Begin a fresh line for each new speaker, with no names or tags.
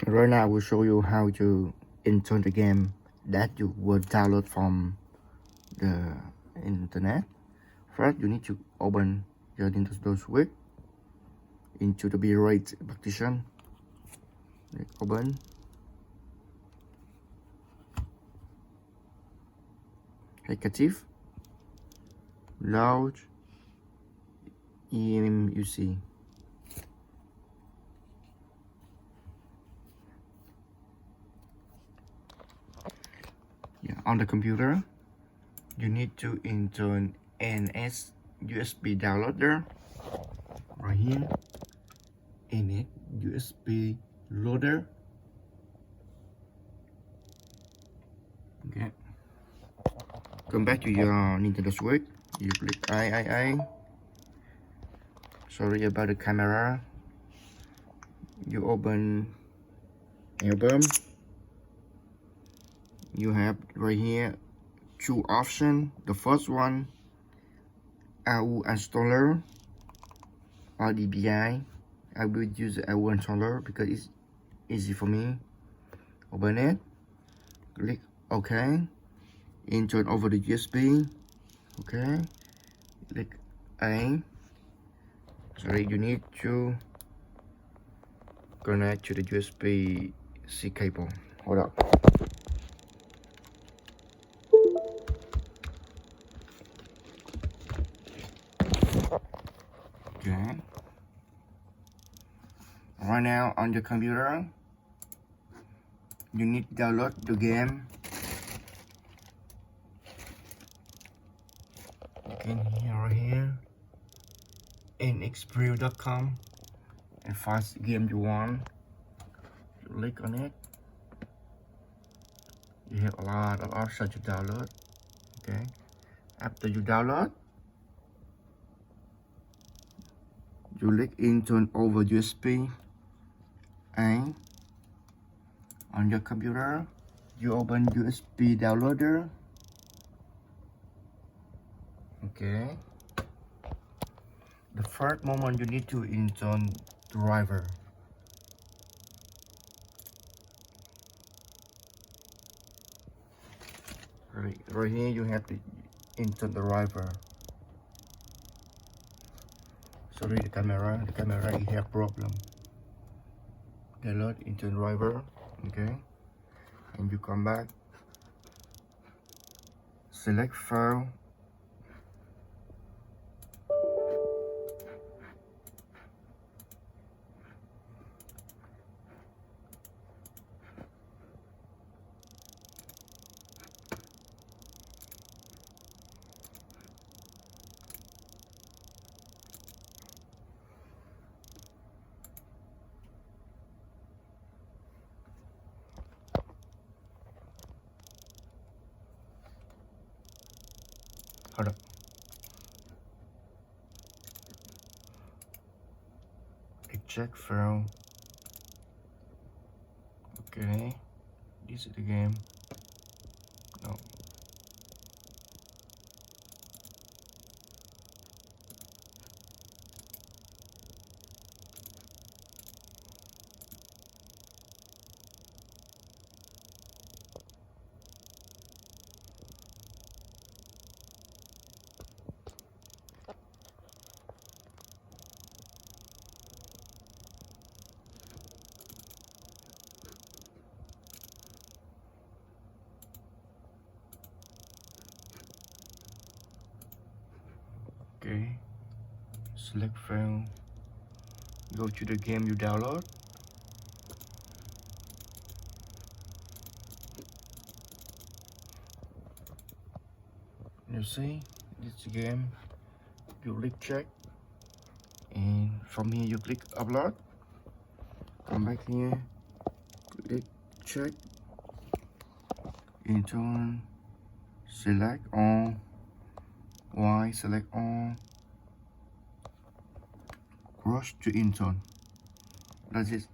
Right now I will show you how to install the game that you will download from the internet. First, you need to open your Nintendo Switch into the B-rate partition. Open. Active. Load. EMUC. On the computer, you need to install NS USB downloader right here. NS USB loader. Okay. Come back to your Nintendo Switch. You click I. Sorry about the camera. You open album. You have right here two options. The first one, Awoo installer or DBI. I will use the Awoo installer because it's easy for me. Open it. Click OK. Install over the USB. Okay. Click A. Sorry, you need to connect to the USB-C cable. Hold up. Okay. Right now on your computer, you need to download the game. You can hear right here nxpreview.com and find the game you want. You click on it. You have a lot of options to download. Okay. After you download, you click into over USB and on your computer you open USB downloader. Okay. The first moment you need to install driver. Right here you have to install the driver. Sorry, the camera it have problem. Download into driver. Okay, and you come back, select file, hold up. Check file. Okay, this is the game. No. Okay, select file, go to the game you download. You see, this is the game. You click check, and from here you click upload. Come back here, click check, install, select on, Y select on, cross to install. That's it.